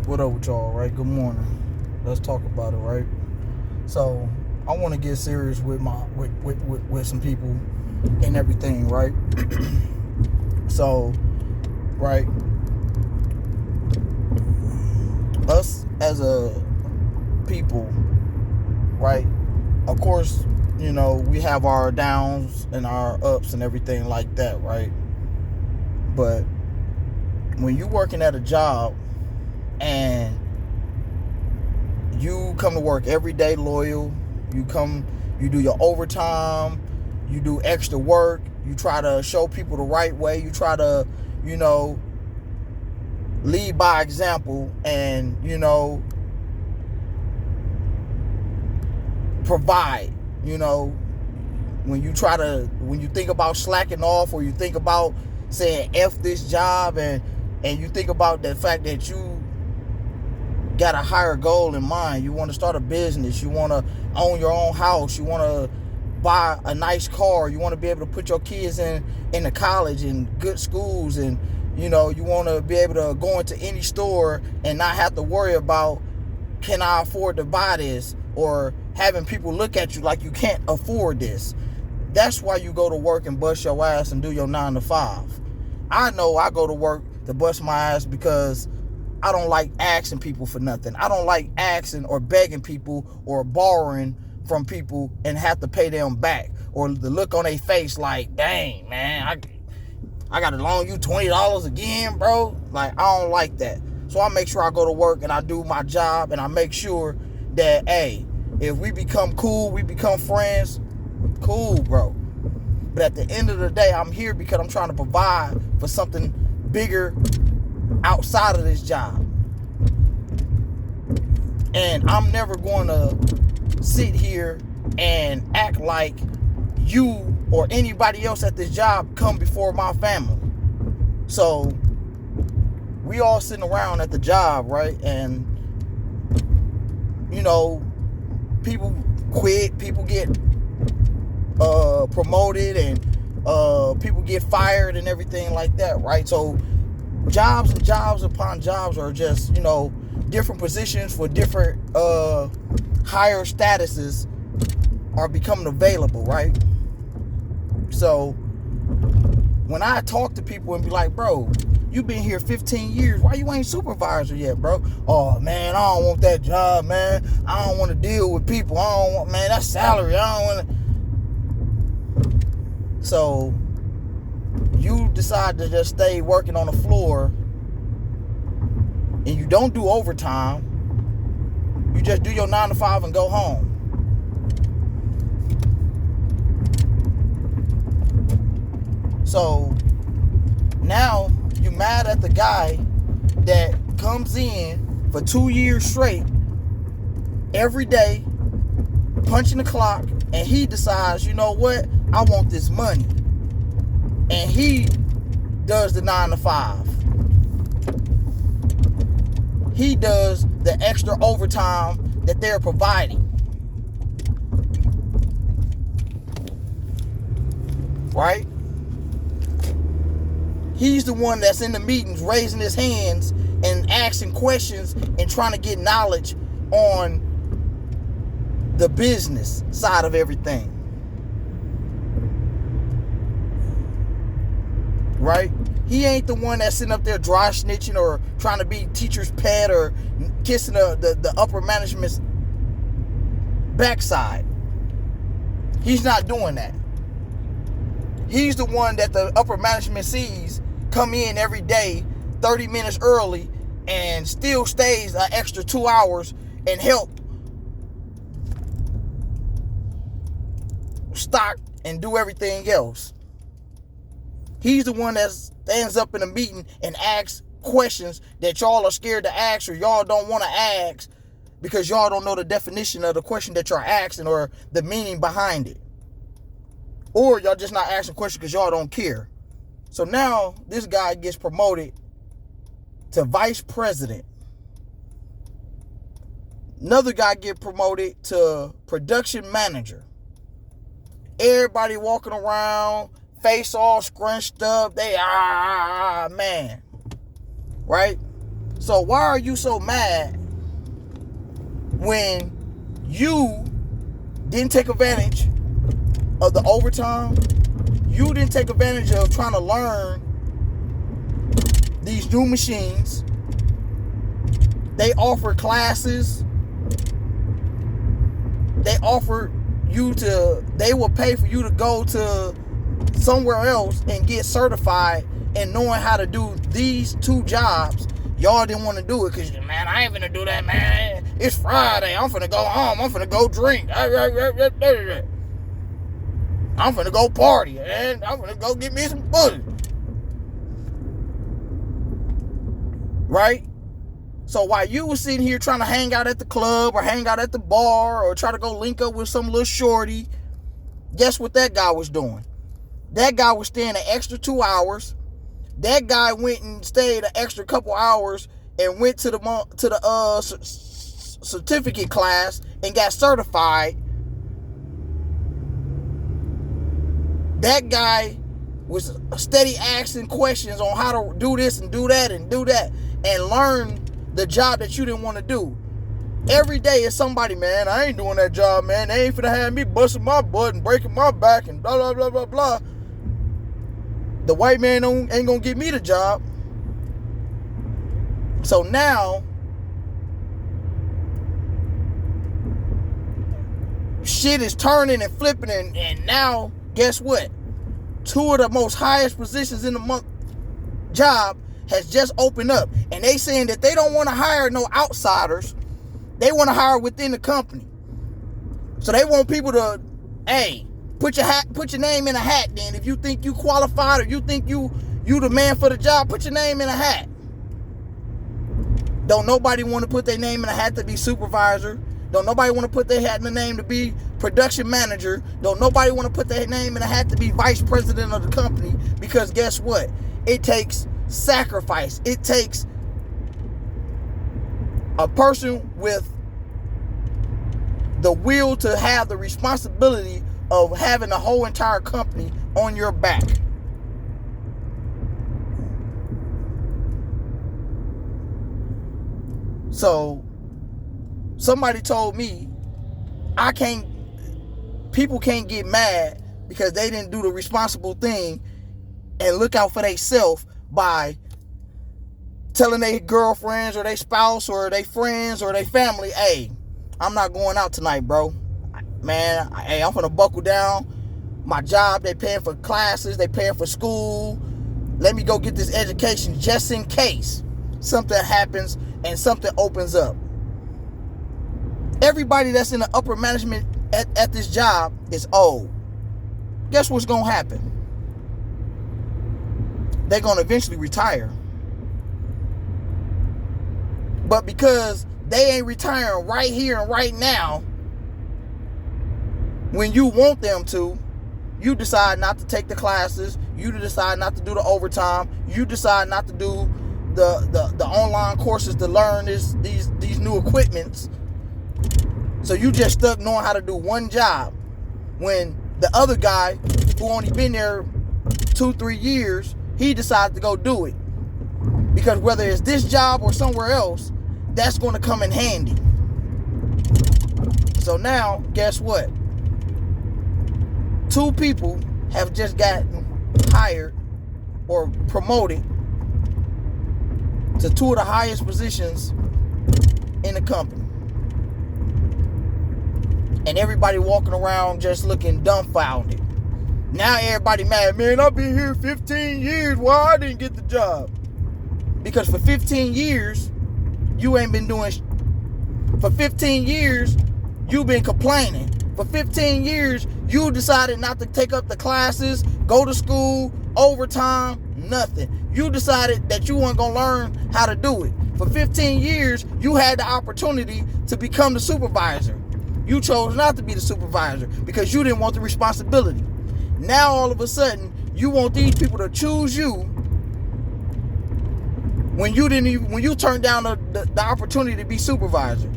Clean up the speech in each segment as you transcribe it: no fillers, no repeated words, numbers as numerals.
What up with y'all, right? Good morning. Let's talk about it, right? So I want to get serious with with some people and everything, right? So, right, us as a people, right? Of course, you know, we have our downs and our ups and everything like that, right? But when you're working at a job and you come to work every day loyal, you do your overtime, you do extra work, you try to show people the right way, you try to, you know, lead by example, and, you know, provide, you know, when you think about slacking off, or you think about saying F this job, and you think about the fact that you got a higher goal in mind. You want to start a business, you want to own your own house, you want to buy a nice car, you want to be able to put your kids in the college and good schools, and, you know, you want to be able to go into any store and not have to worry about, can I afford to buy this, or having people look at you like you can't afford this. That's why you go to work and bust your ass and do your 9 to 5. I know I go to work to bust my ass because I don't like asking people for nothing. I don't like asking or begging people or borrowing from people and have to pay them back, or the look on their face like, dang, man, I got to loan you $20 again, bro. Like, I don't like that. So I make sure I go to work and I do my job, and I make sure that, hey, if we become cool, we become friends, cool, bro. But at the end of the day, I'm here because I'm trying to provide for something bigger outside of this job. And I'm never going to sit here and act like you or anybody else at this job come before my family. So we all sitting around at the job, right? And, you know, people quit, people get promoted, and people get fired and everything like that, right? So jobs and jobs upon jobs are just, you know, different positions for different higher statuses are becoming available, right? So when I talk to people and be like, bro, you been here 15 years, why you ain't supervisor yet, bro? Oh, man, I don't want that job, man. I don't want to deal with people. I don't want, man, that's salary. I don't want to. So you decide to just stay working on the floor, and you don't do overtime. You just do your 9 to 5 and go home. So now you're mad at the guy that comes in for 2 years straight, every day, punching the clock, and he decides, you know what, I want this money. And he does the 9 to 5. He does the extra overtime that they're providing. Right? He's the one that's in the meetings raising his hands and asking questions and trying to get knowledge on the business side of everything. Right? He ain't the one that's sitting up there dry snitching or trying to be teacher's pet or kissing the upper management's backside. He's not doing that. He's the one that the upper management sees come in every day 30 minutes early and still stays an extra 2 hours and help stock and do everything else. He's the one that stands up in a meeting and asks questions that y'all are scared to ask, or y'all don't want to ask because y'all don't know the definition of the question that you're asking or the meaning behind it. Or y'all just not asking questions because y'all don't care. So now this guy gets promoted to vice president. Another guy get promoted to production manager. Everybody walking around, face all scrunched up. They, man. Right? So why are you so mad when you didn't take advantage of the overtime? You didn't take advantage of trying to learn these new machines. They offer classes. They will pay for you to go to somewhere else and get certified and knowing how to do these two jobs. Y'all didn't want to do it because, man, I ain't finna do that, man. It's Friday. I'm finna go home. I'm finna go drink. I'm finna go party, man. I'm finna go get me some food. Right? So while you was sitting here trying to hang out at the club or hang out at the bar or try to go link up with some little shorty, guess what that guy was doing? That guy was staying an extra 2 hours. That guy went and stayed an extra couple hours and went to the certificate class and got certified. That guy was steady asking questions on how to do this and do that and learn the job that you didn't want to do. Every day is somebody, man, I ain't doing that job, man. They ain't finna have me busting my butt and breaking my back and blah, blah, blah, blah, blah. The white man ain't gonna give me the job. So now, shit is turning and flipping, and now, guess what? Two of the most highest positions in the job has just opened up. And they saying that they don't want to hire no outsiders. They want to hire within the company. So they want people to, hey, put your name in a hat then. If you think you qualified or you think you the man for the job, put your name in a hat. Don't nobody want to put their name in a hat to be supervisor. Don't nobody want to put their hat in the name to be production manager. Don't nobody want to put their name in a hat to be vice president of the company. Because guess what? It takes sacrifice. It takes a person with the will to have the responsibility of having the whole entire company on your back. So somebody told me people can't get mad because they didn't do the responsible thing and look out for themselves by telling their girlfriends or their spouse or their friends or their family, hey, I'm not going out tonight, bro. Man, hey, I'm gonna buckle down. My job, they paying for classes, they paying for school. Let me go get this education just in case something happens and something opens up. Everybody that's in the upper management at this job is old. Guess what's gonna happen? They're gonna eventually retire. But because they ain't retiring right here and right now, when you want them to, you decide not to take the classes, you decide not to do the overtime, you decide not to do the online courses to learn these new equipments. So you just stuck knowing how to do one job when the other guy who only been there 2-3 years, he decided to go do it. Because whether it's this job or somewhere else, that's going to come in handy. So now, guess what? 2 people have just gotten hired or promoted to 2 of the highest positions in the company. And everybody walking around just looking dumbfounded. Now everybody mad, man, I've been here 15 years. Why I didn't get the job? Because for 15 years, you ain't been doing for 15 years, you've been complaining. For 15 years, you decided not to take up the classes, go to school, overtime, nothing. You decided that you weren't going to learn how to do it. For 15 years, you had the opportunity to become the supervisor. You chose not to be the supervisor because you didn't want the responsibility. Now, all of a sudden, you want these people to choose you when you turned down the opportunity to be supervisor.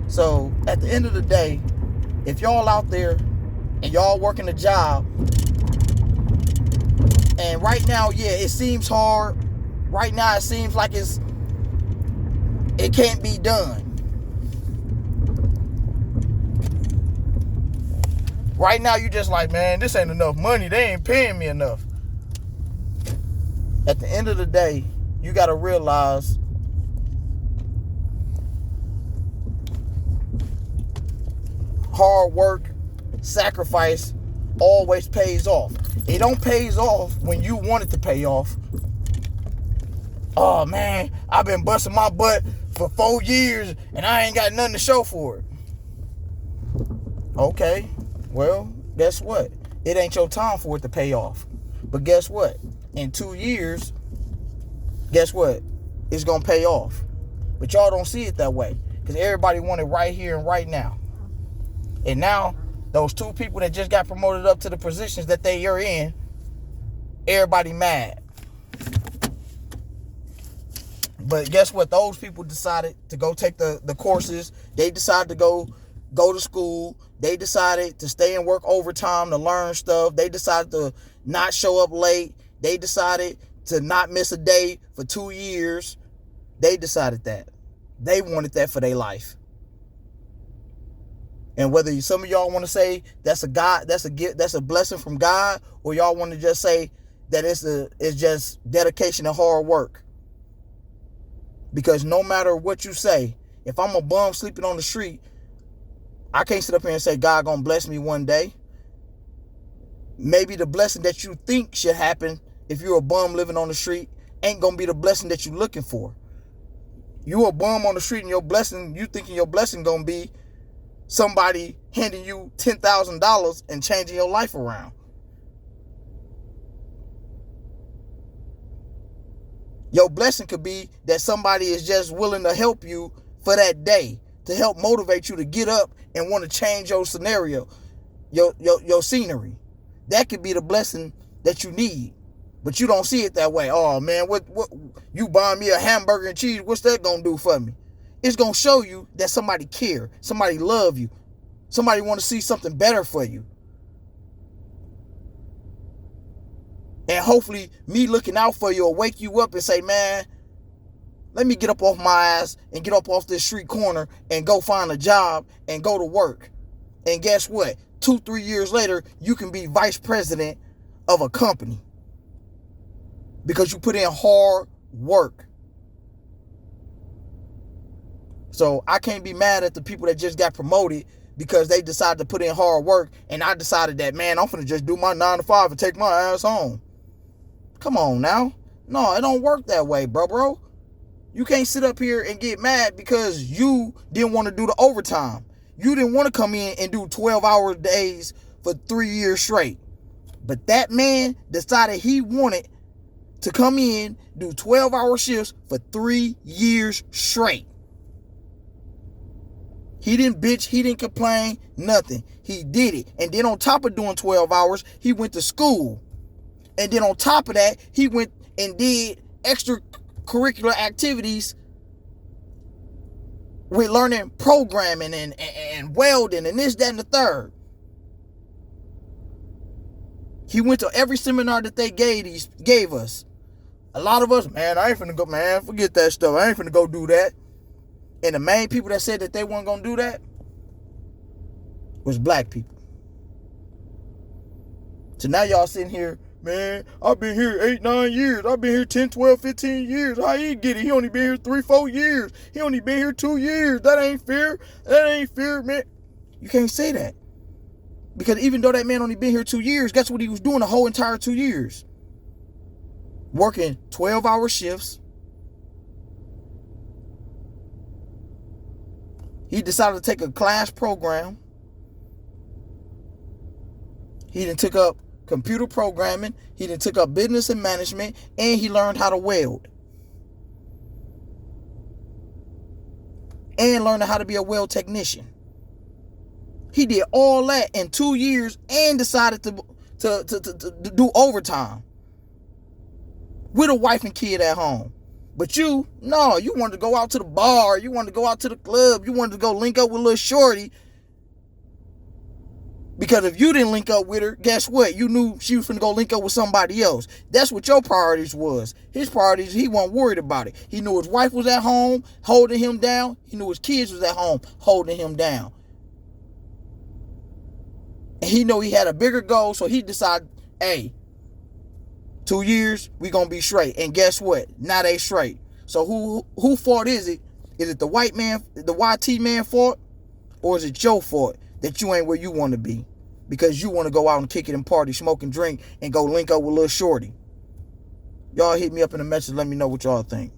So at the end of the day, if y'all out there and y'all working a job and And right now, yeah, it seems hard. Right now, it seems like it can't be done. Right now, you just like, man, this ain't enough money. They ain't paying me enough. At the end of the day, you got to realize hard work, sacrifice always pays off. It don't pays off when you want it to pay off. Oh man, I've been busting my butt for 4 years and I ain't got nothing to show for it. Okay, well, guess what? It ain't your time for it to pay off. But guess what? In 2 years, guess what? It's gonna pay off. But y'all don't see it that way because everybody want it right here and right now. And now, those 2 people that just got promoted up to the positions that they are in, everybody mad. But guess what? Those people decided to go take the courses. They decided to go to school. They decided to stay and work overtime to learn stuff. They decided to not show up late. They decided to not miss a day for 2 years. They decided that. They wanted that for their life. And whether some of y'all want to say that's a God, that's a gift, that's a blessing from God, or y'all want to just say that it's just dedication and hard work. Because no matter what you say, if I'm a bum sleeping on the street, I can't sit up here and say God gonna bless me one day. Maybe the blessing that you think should happen if you're a bum living on the street ain't gonna be the blessing that you're looking for. You a bum on the street and you thinking your blessing gonna be somebody handing you $10,000 and changing your life around. Your blessing could be that somebody is just willing to help you for that day, to help motivate you to get up and want to change your scenario, your scenery. That could be the blessing that you need. But you don't see it that way. Oh man, what you buying me a hamburger and cheese, what's that gonna do for me? It's gonna show you that somebody care, somebody love you, somebody want to see something better for you. And hopefully me looking out for you will wake you up and say, man, let me get up off my ass and get up off this street corner and go find a job and go to work. And guess what? 2-3 years later, you can be vice president of a company because you put in hard work. So I can't be mad at the people that just got promoted because they decided to put in hard work, and I decided that, man, I'm finna just do my 9 to 5 and take my ass home. Come on now. No, it don't work that way, bro. You can't sit up here and get mad because you didn't want to do the overtime. You didn't want to come in and do 12-hour days for 3 years straight. But that man decided he wanted to come in, do 12-hour shifts for 3 years straight. He didn't bitch, he didn't complain, nothing. He did it. And then on top of doing 12 hours, he went to school. And then on top of that, he went and did extracurricular activities with learning programming and welding and this, that, and the third. He went to every seminar that they gave us. A lot of us, man, I ain't finna go, man, forget that stuff. I ain't finna go do that. And the main people that said that they weren't gonna do that was black people. So now y'all sitting here, man, I've been here 8-9 years. I've been here 10, 12, 15 years. How he get it? He only been here 3-4 years. He only been here 2 years. That ain't fair. That ain't fair, man. You can't say that. Because even though that man only been here 2 years, guess what he was doing the whole entire 2 years? Working 12-hour shifts. He decided to take a class program. He then took up computer programming. He then took up business and management. And he learned how to weld. And learned how to be a weld technician. He did all that in 2 years and decided to do overtime with a wife and kid at home. But you wanted to go out to the bar. You wanted to go out to the club. You wanted to go link up with little shorty Because if you didn't link up with her, guess what? You knew she was finna go link up with somebody else. That's what your priorities was. His priorities, he wasn't worried about it. He knew his wife was at home holding him down. He knew his kids was at home holding him down. And he knew he had a bigger goal, so he decided, hey, 2 years, we gonna be straight. And guess what? Now they straight. So who fault is it? Is it the white man, the YT man fault? Or is it your fault that you ain't where you want to be? Because you want to go out and kick it and party, smoke and drink, and go link up with Lil Shorty. Y'all hit me up in the message. Let me know what y'all think.